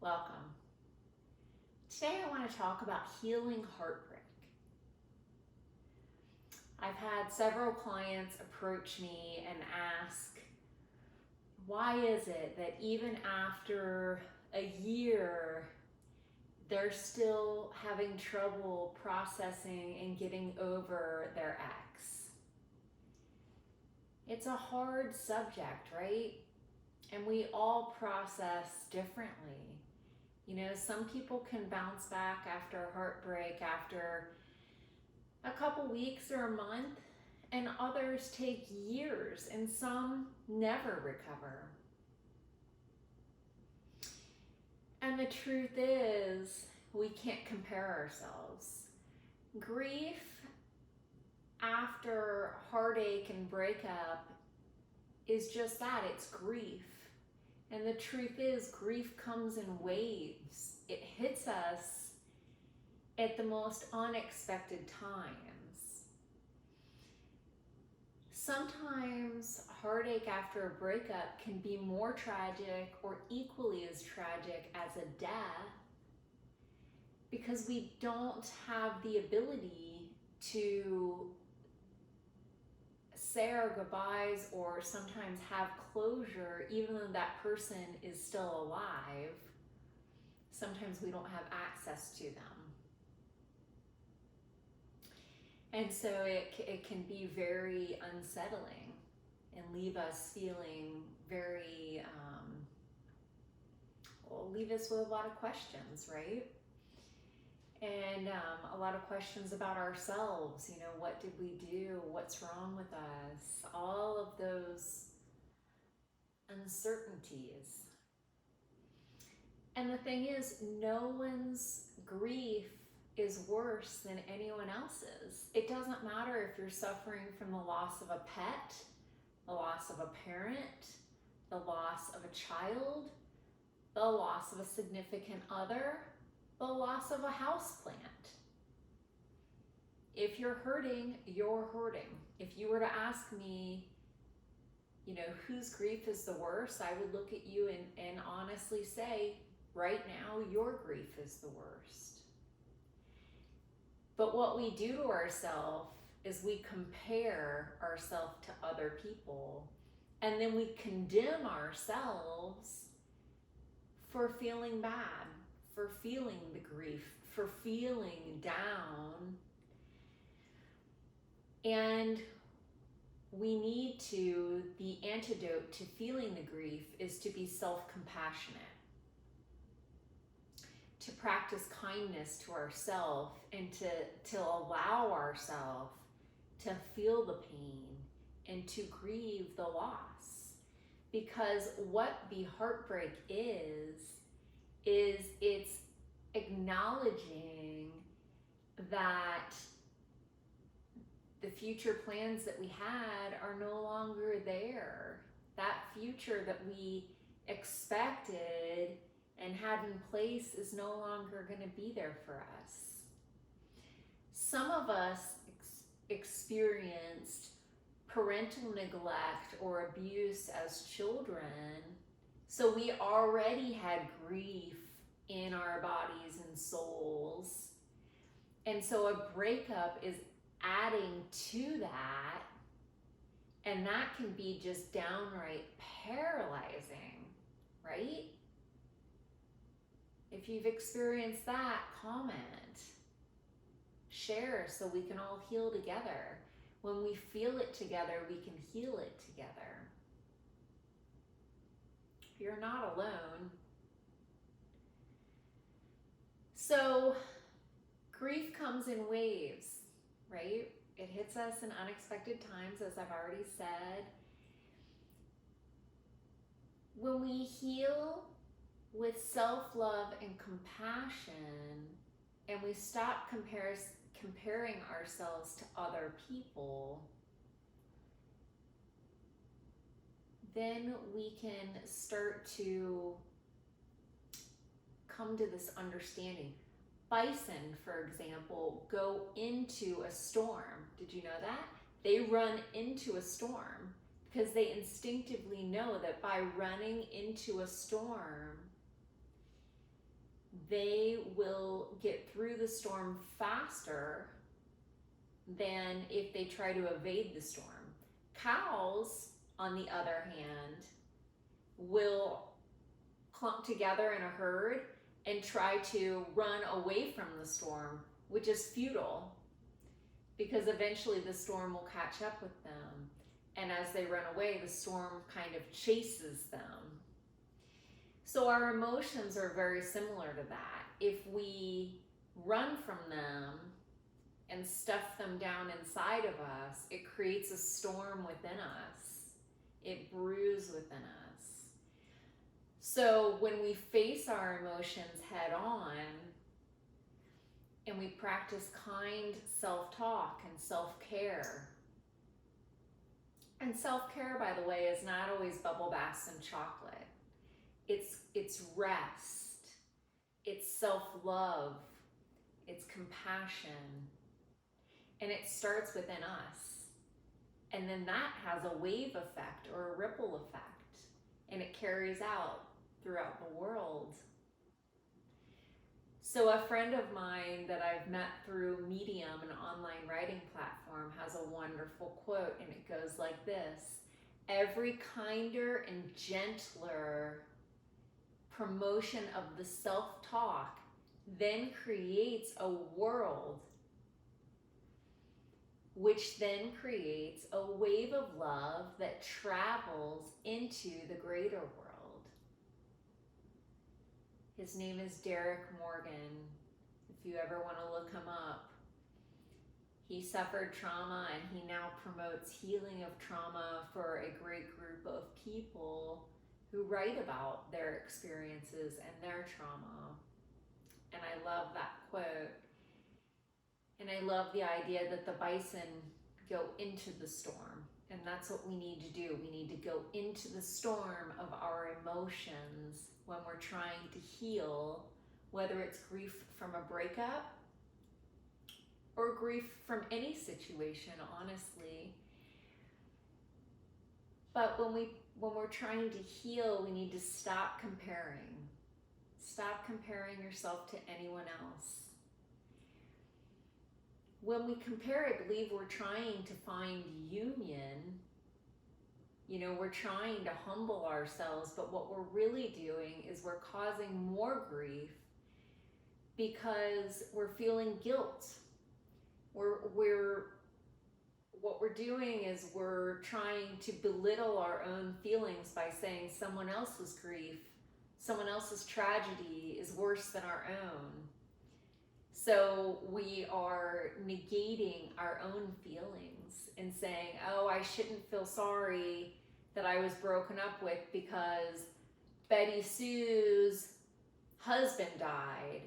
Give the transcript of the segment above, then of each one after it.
Welcome. Today I want to talk about healing heartbreak. I've had several clients approach me and ask, why is it that even after a year, they're still having trouble processing and getting over their ex? It's a hard subject, right? And we all process differently. You know, some people can bounce back after a heartbreak after a couple weeks or a month, and others take years, and some never recover. And the truth is, we can't compare ourselves. Grief after heartache and breakup is just that, it's grief. And the truth is, grief comes in waves. It hits us at the most unexpected times. Sometimes heartache after a breakup can be more tragic or equally as tragic as a death, because we don't have the ability to say our goodbyes or sometimes have closure even though that person is still alive. Sometimes we don't have access to them. And so it can be very unsettling and leave us feeling very, leave us with a lot of questions, right? And a lot of questions about ourselves. You know, what did we do? What's wrong with us? All of those uncertainties. And the thing is, no one's grief is worse than anyone else's. It doesn't matter if you're suffering from the loss of a pet, the loss of a parent, the loss of a child, the loss of a significant other, the loss of a houseplant. If you're hurting, you're hurting. If you were to ask me, you know, whose grief is the worst, I would look at you and honestly say, right now, your grief is the worst. But what we do to ourselves is we compare ourselves to other people, and then we condemn ourselves for feeling bad, for feeling the grief, for feeling down. And the antidote to feeling the grief is to be self-compassionate, to practice kindness to ourselves, and to allow ourselves to feel the pain and to grieve the loss. Because what the heartbreak is it's acknowledging that the future plans that we had are no longer there. That future that we expected and had in place is no longer going to be there for us. Some of us experienced parental neglect or abuse as children, so we already had grief in our bodies and souls. And so a breakup is adding to that, and that can be just downright paralyzing, right? If you've experienced that, comment, share, so we can all heal together. When we feel it together, we can heal it together. You're not alone. So grief comes in waves, right? It hits us in unexpected times, as I've already said. When we heal with self-love and compassion, and we stop comparing ourselves to other people, then we can start to come to this understanding. Bison, for example, go into a storm. Did you know that? They run into a storm because they instinctively know that by running into a storm, they will get through the storm faster than if they try to evade the storm. Cows, on the other hand, will clump together in a herd and try to run away from the storm, which is futile because eventually the storm will catch up with them. And as they run away, the storm kind of chases them. So our emotions are very similar to that. If we run from them and stuff them down inside of us, it creates a storm within us. It brews within us. So when we face our emotions head on and we practice kind self-talk and self-care, and self-care, by the way, is not always bubble baths and chocolate. It's rest, it's self-love, it's compassion, and it starts within us. And then that has a wave effect or a ripple effect, and it carries out throughout the world. So a friend of mine that I've met through Medium, an online writing platform, has a wonderful quote, and it goes like this: every kinder and gentler promotion of the self-talk then creates a world which then creates a wave of love that travels into the greater world. His name is Derek Morgan, if you ever want to look him up. He suffered trauma and he now promotes healing of trauma for a great group of people who write about their experiences and their trauma. And I love that quote. And I love the idea that the bison go into the storm. And that's what we need to do. We need to go into the storm of our emotions when we're trying to heal, whether it's grief from a breakup or grief from any situation, honestly. But when we're trying to heal, we need to stop comparing. Stop comparing yourself to anyone else. When we compare, I believe we're trying to find union. You know, we're trying to humble ourselves, but what we're really doing is we're causing more grief because we're feeling guilt. What we're doing is we're trying to belittle our own feelings by saying someone else's grief, someone else's tragedy is worse than our own. So we are negating our own feelings and saying, oh, I shouldn't feel sorry that I was broken up with because Betty Sue's husband died.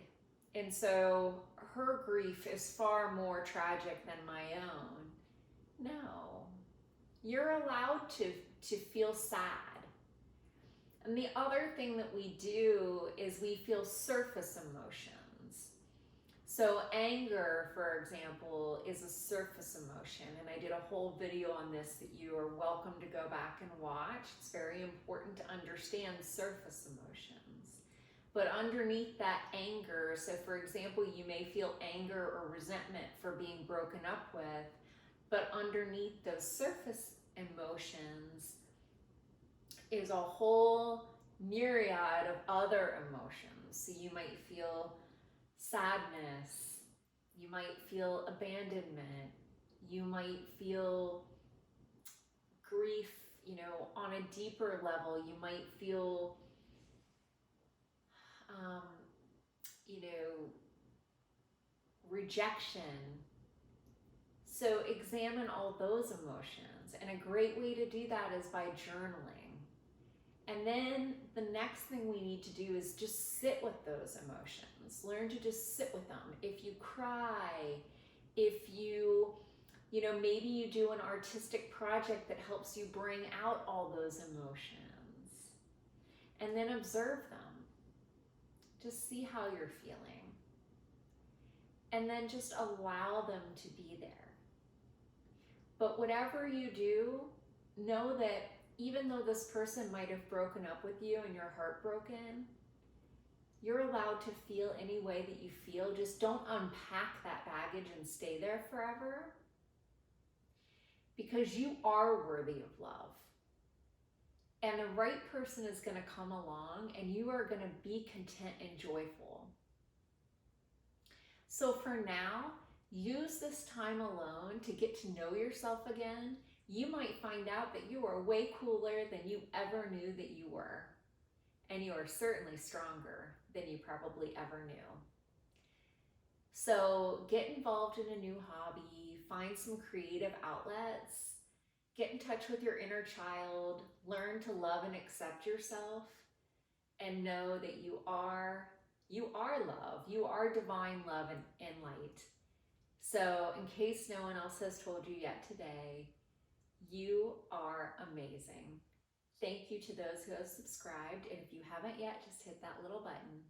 And so her grief is far more tragic than my own. No, you're allowed to feel sad. And the other thing that we do is we feel surface emotions. So anger, for example, is a surface emotion. And I did a whole video on this that you are welcome to go back and watch. It's very important to understand surface emotions. But underneath that anger, so for example, you may feel anger or resentment for being broken up with, but underneath those surface emotions is a whole myriad of other emotions. So you might feel sadness, you might feel abandonment, you might feel grief, on a deeper level. You might feel, rejection. So examine all those emotions. And a great way to do that is by journaling. And then the next thing we need to do is just sit with those emotions. Learn to just sit with them. If you cry, if you, maybe you do an artistic project that helps you bring out all those emotions. And then observe them. Just see how you're feeling. And then just allow them to be there. But whatever you do, know that even though this person might have broken up with you and you're heartbroken, You're allowed to feel any way that you feel. Just don't unpack that baggage and stay there forever, because you are worthy of love. And the right person is going to come along and you are going to be content and joyful. So for now, use this time alone to get to know yourself again. You might find out that you are way cooler than you ever knew that you were. And you are certainly stronger than you probably ever knew. So get involved in a new hobby, find some creative outlets, get in touch with your inner child, learn to love and accept yourself, and know that you are love. You are divine love and light. So in case no one else has told you yet today, you are amazing. Thank you to those who have subscribed. And if you haven't yet, just hit that little button.